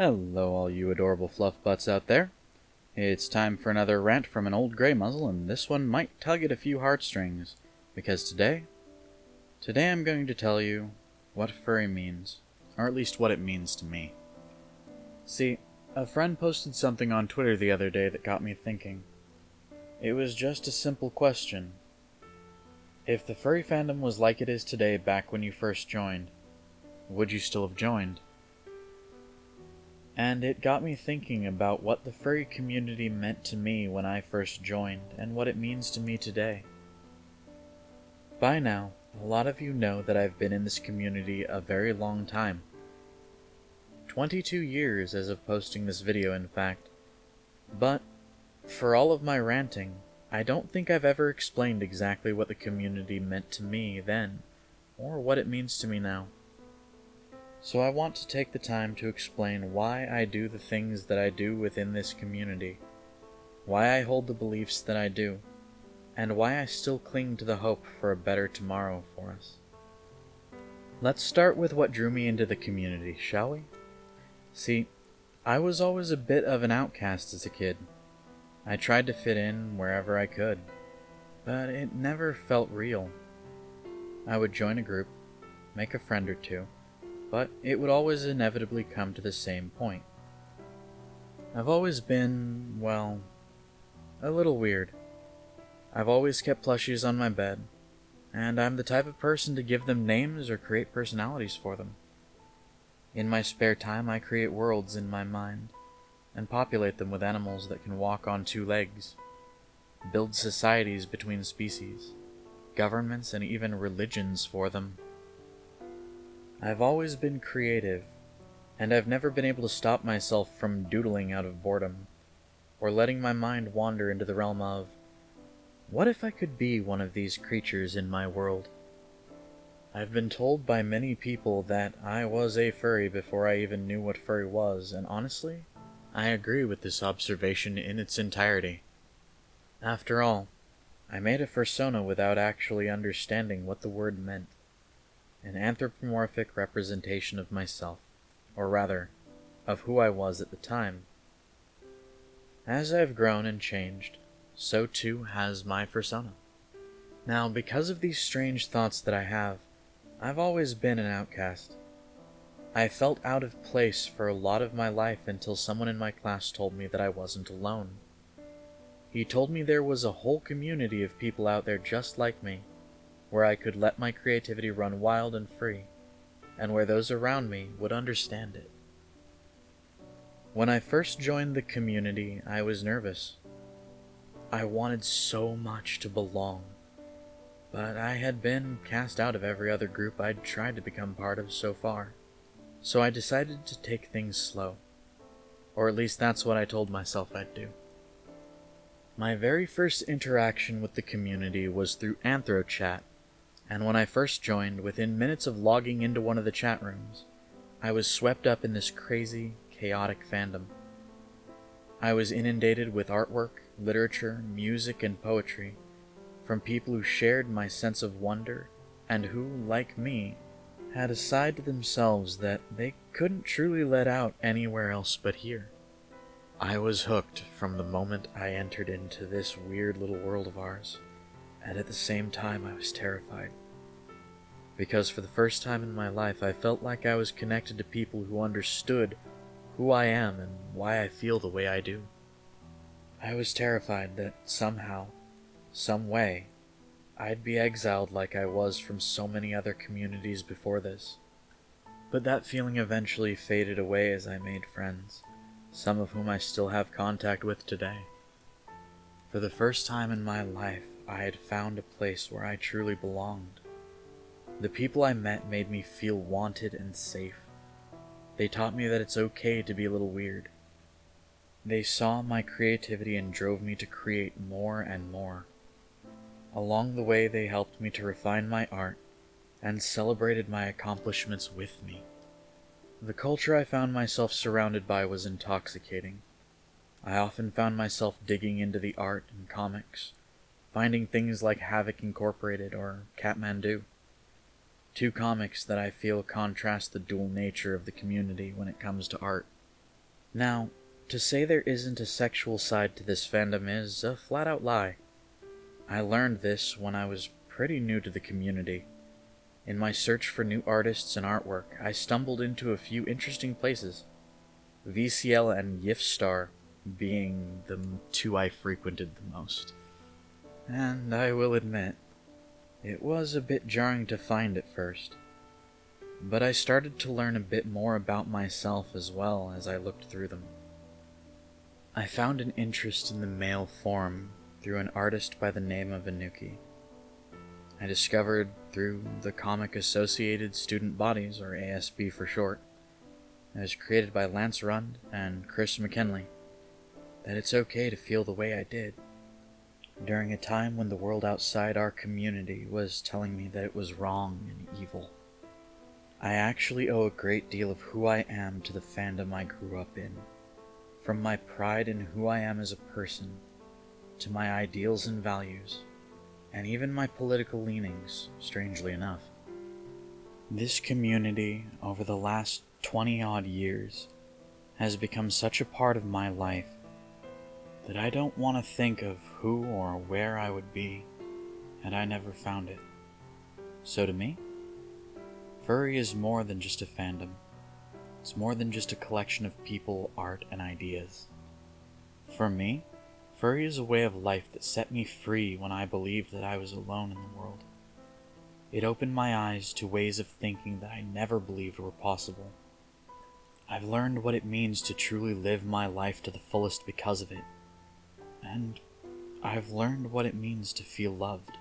Hello all you adorable fluff butts out there. It's time for another rant from an old Greymuzzle, and this one might tug at a few heartstrings, because today I'm going to tell you what furry means, or at least what it means to me. See, a friend posted something on Twitter the other day that got me thinking. It was just a simple question. If the furry fandom was like it is today back when you first joined, would you still have joined? And it got me thinking about what the furry community meant to me when I first joined, and what it means to me today. By now, a lot of you know that I've been in this community a very long time. 22 years as of posting this video, in fact. But, for all of my ranting, I don't think I've ever explained exactly what the community meant to me then, or what it means to me now. So I want to take the time to explain why I do the things that I do within this community, why I hold the beliefs that I do, and why I still cling to the hope for a better tomorrow for us. Let's start with what drew me into the community, shall we? See, I was always a bit of an outcast as a kid. I tried to fit in wherever I could, but it never felt real. I would join a group, make a friend or two, but it would always inevitably come to the same point. I've always been, well, a little weird. I've always kept plushies on my bed, and I'm the type of person to give them names or create personalities for them. In my spare time, I create worlds in my mind, and populate them with animals that can walk on two legs, build societies between species, governments, and even religions for them. I've always been creative, and I've never been able to stop myself from doodling out of boredom, or letting my mind wander into the realm of, what if I could be one of these creatures in my world? I've been told by many people that I was a furry before I even knew what furry was, and honestly, I agree with this observation in its entirety. After all, I made a fursona without actually understanding what the word meant. An anthropomorphic representation of myself, or rather, of who I was at the time. As I've grown and changed, so too has my fursona. Now, because of these strange thoughts that I have, I've always been an outcast. I felt out of place for a lot of my life until someone in my class told me that I wasn't alone. He told me there was a whole community of people out there just like me, where I could let my creativity run wild and free, and where those around me would understand it. When I first joined the community, I was nervous. I wanted so much to belong, but I had been cast out of every other group I'd tried to become part of so far, so I decided to take things slow, or at least that's what I told myself I'd do. My very first interaction with the community was through AnthroChat, and when I first joined, within minutes of logging into one of the chat rooms, I was swept up in this crazy, chaotic fandom. I was inundated with artwork, literature, music, and poetry from people who shared my sense of wonder and who, like me, had a side to themselves that they couldn't truly let out anywhere else but here. I was hooked from the moment I entered into this weird little world of ours, and at the same time I was terrified. Because for the first time in my life, I felt like I was connected to people who understood who I am and why I feel the way I do. I was terrified that somehow, some way, I'd be exiled like I was from so many other communities before this. But that feeling eventually faded away as I made friends, some of whom I still have contact with today. For the first time in my life, I had found a place where I truly belonged. The people I met made me feel wanted and safe. They taught me that it's okay to be a little weird. They saw my creativity and drove me to create more and more. Along the way, they helped me to refine my art and celebrated my accomplishments with me. The culture I found myself surrounded by was intoxicating. I often found myself digging into the art and comics, finding things like Havoc Incorporated or Catmandu. Two comics that I feel contrast the dual nature of the community when it comes to art. Now, to say there isn't a sexual side to this fandom is a flat-out lie. I learned this when I was pretty new to the community. In my search for new artists and artwork, I stumbled into a few interesting places, VCL and Yifstar being the two I frequented the most. And I will admit, it was a bit jarring to find at first. But I started to learn a bit more about myself as well as I looked through them. I found an interest in the male form through an artist by the name of Inuki. I discovered through the Comic Associated Student Bodies, or ASB for short, that was created by Lance Rund and Chris McKinley, that it's okay to feel the way I did, during a time when the world outside our community was telling me that it was wrong and evil. I actually owe a great deal of who I am to the fandom I grew up in, from my pride in who I am as a person, to my ideals and values, and even my political leanings, strangely enough. This community, over the last 20-odd years, has become such a part of my life that I don't want to think of who or where I would be had I never found it. So to me, Furry is more than just a fandom. It's more than just a collection of people, art, and ideas. For me, Furry is a way of life that set me free when I believed that I was alone in the world. It opened my eyes to ways of thinking that I never believed were possible. I've learned what it means to truly live my life to the fullest because of it. And I've learned what it means to feel loved.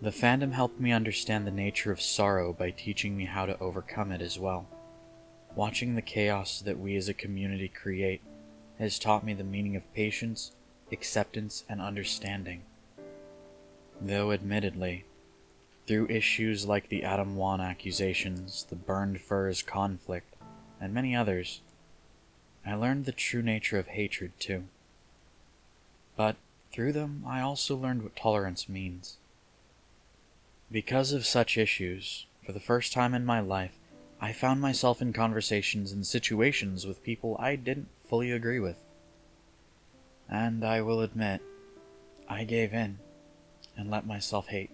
The fandom helped me understand the nature of sorrow by teaching me how to overcome it as well. Watching the chaos that we as a community create has taught me the meaning of patience, acceptance, and understanding. Though admittedly, through issues like the Adam Wan accusations, the Burned Furs conflict, and many others, I learned the true nature of hatred too. But through them, I also learned what tolerance means. Because of such issues, for the first time in my life, I found myself in conversations and situations with people I didn't fully agree with. And I will admit, I gave in and let myself hate.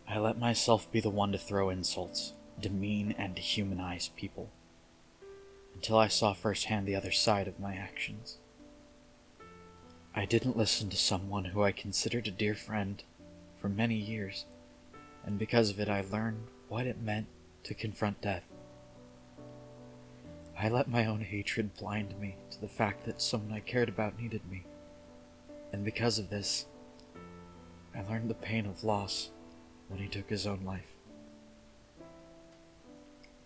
I let myself be the one to throw insults, demean and dehumanize people, until I saw firsthand the other side of my actions. I didn't listen to someone who I considered a dear friend for many years, and because of it I learned what it meant to confront death. I let my own hatred blind me to the fact that someone I cared about needed me, and because of this, I learned the pain of loss when he took his own life.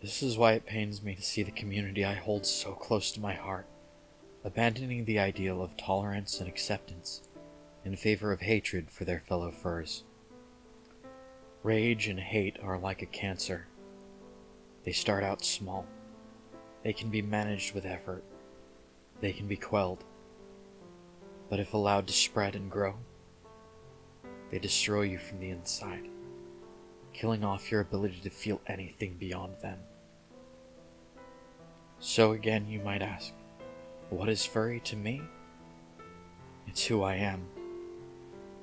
This is why it pains me to see the community I hold so close to my heart abandoning the ideal of tolerance and acceptance in favor of hatred for their fellow furs. Rage and hate are like a cancer. They start out small. They can be managed with effort. They can be quelled. But if allowed to spread and grow, they destroy you from the inside, killing off your ability to feel anything beyond them. So again, you might ask, what is Furry to me? It's who I am.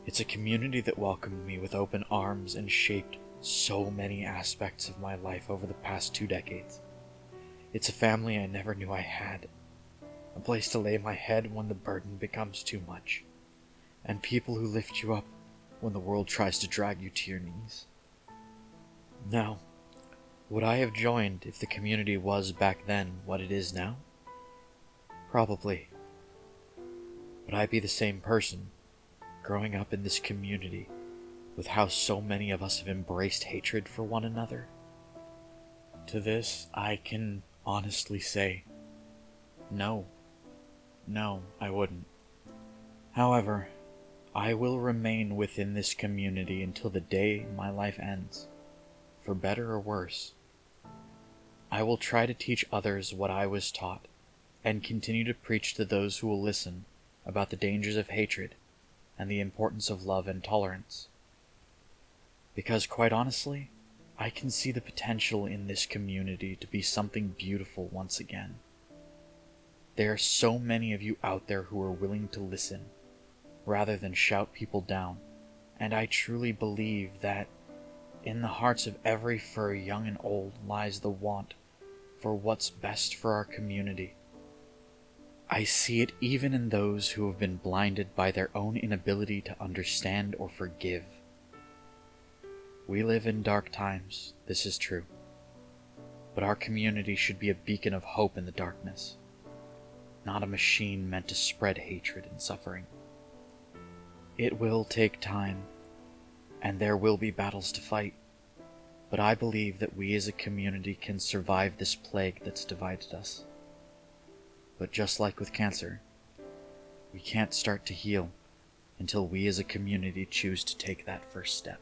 It's a community that welcomed me with open arms and shaped so many aspects of my life over the past 2 decades. It's a family I never knew I had, a place to lay my head when the burden becomes too much, and people who lift you up when the world tries to drag you to your knees. Now, would I have joined if the community was back then what it is now? Probably. Would I be the same person, growing up in this community, with how so many of us have embraced hatred for one another? To this, I can honestly say, no. No, I wouldn't. However, I will remain within this community until the day my life ends, for better or worse. I will try to teach others what I was taught, and continue to preach to those who will listen about the dangers of hatred and the importance of love and tolerance. Because quite honestly, I can see the potential in this community to be something beautiful once again. There are so many of you out there who are willing to listen, rather than shout people down, and I truly believe that in the hearts of every furry, young and old, lies the want for what's best for our community. I see it even in those who have been blinded by their own inability to understand or forgive. We live in dark times, this is true, but our community should be a beacon of hope in the darkness, not a machine meant to spread hatred and suffering. It will take time, and there will be battles to fight, but I believe that we as a community can survive this plague that's divided us. But just like with cancer, we can't start to heal until we as a community choose to take that first step.